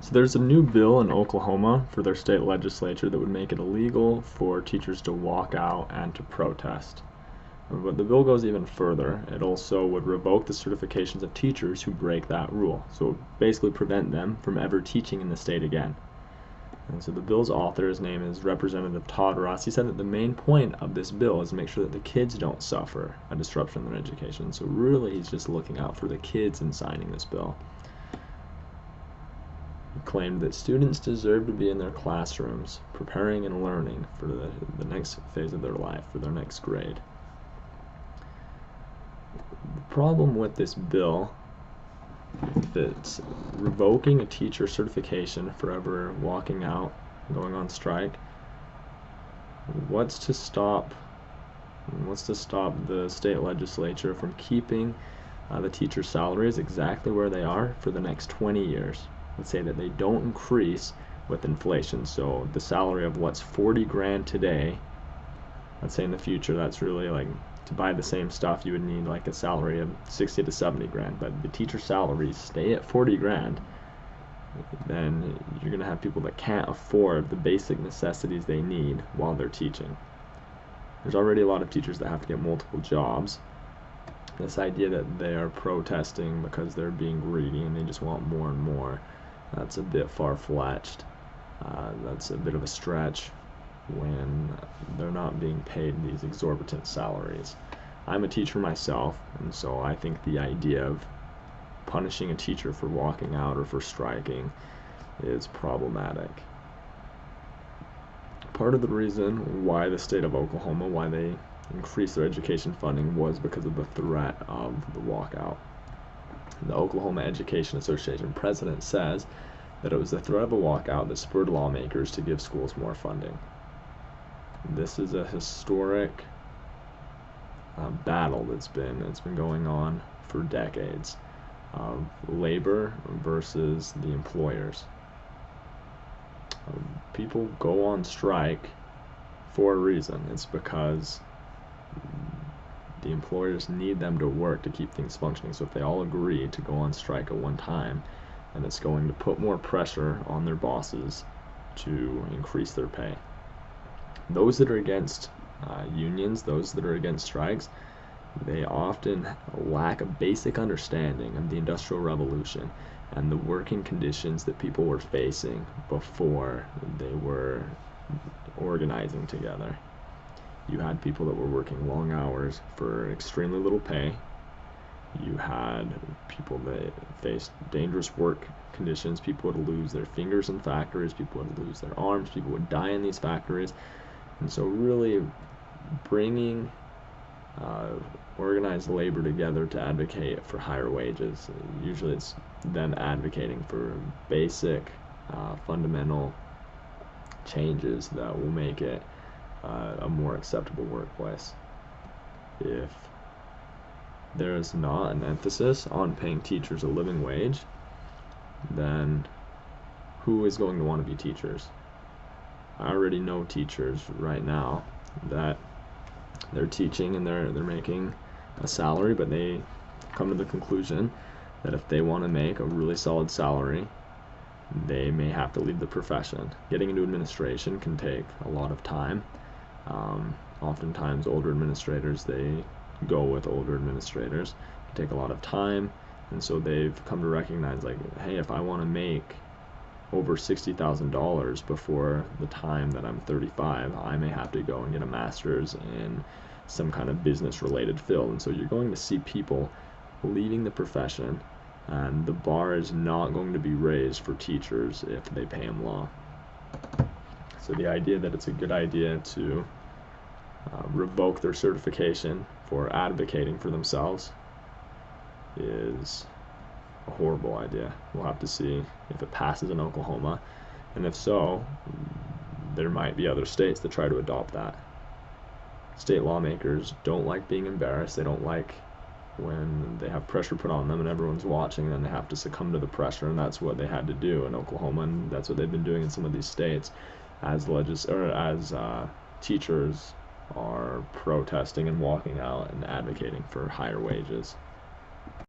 So there's a new bill in Oklahoma for their state legislature that would make it illegal for teachers to walk out and to protest. But the bill goes even further. It also would revoke the certifications of teachers who break that rule. So it would basically prevent them from ever teaching in the state again. And so the bill's author, his name is Representative Todd Ross, he said that the main point of this bill is to make sure that the kids don't suffer a disruption in their education. So really he's just looking out for the kids in signing this bill. He claimed that students deserve to be in their classrooms, preparing and learning for the next phase of their life, for their next grade. The problem with this bill, if it's revoking a teacher certification for ever walking out, going on strike, what's to stop the state legislature from keeping the teacher salaries exactly where they are for the next 20 years? Let's say that they don't increase with inflation. So the salary of what's 40 grand today, let's say in the future that's really like, to buy the same stuff you would need like a salary of 60 to 70 grand, but the teacher salaries stay at 40 grand, then you're going to have people that can't afford the basic necessities they need while they're teaching. There's already a lot of teachers that have to get multiple jobs. This idea that they are protesting because they're being greedy and they just want more and more, that's a bit far-fetched. That's a bit of a stretch when they're not being paid these exorbitant salaries. I'm a teacher myself, and so I think the idea of punishing a teacher for walking out or for striking is problematic. Part of the reason why the state of Oklahoma, why they increased their education funding, was because of the threat of the walkout. The Oklahoma Education Association president says that it was the threat of a walkout that spurred lawmakers to give schools more funding. This is a historic battle that's been going on for decades of labor versus the employers. People go on strike for a reason. It's because the employers need them to work to keep things functioning. So if they all agree to go on strike at one time, then it's going to put more pressure on their bosses to increase their pay. Those that are against unions, those that are against strikes, they often lack a basic understanding of the Industrial Revolution and the working conditions that people were facing before they were organizing together. You had people that were working long hours for extremely little pay. You had people that faced dangerous work conditions. People would lose their fingers in factories. People would lose their arms. People would die in these factories. And so really bringing organized labor together to advocate for higher wages, usually it's them advocating for basic fundamental changes that will make it a more acceptable workplace. If there is not an emphasis on paying teachers a living wage, then who is going to want to be teachers? I already know teachers right now that they're teaching and they're making a salary, but they come to the conclusion that if they want to make a really solid salary, they may have to leave the profession. Getting into administration can take a lot of time. Oftentimes older administrators, they go with older administrators. It can take a lot of time, and so they've come to recognize, like, hey, if I want to make over $60,000 before the time that I'm 35, I may have to go and get a master's in some kind of business related field. And so you're going to see people leaving the profession, and the bar is not going to be raised for teachers if they pay them law. So the idea that it's a good idea to revoke their certification for advocating for themselves is a horrible idea. We'll have to see if it passes in Oklahoma, and if so, there might be other states that try to adopt that. State lawmakers don't like being embarrassed. They don't like when they have pressure put on them and everyone's watching, and then they have to succumb to the pressure, and that's what they had to do in Oklahoma, and that's what they've been doing in some of these states as teachers are protesting and walking out and advocating for higher wages.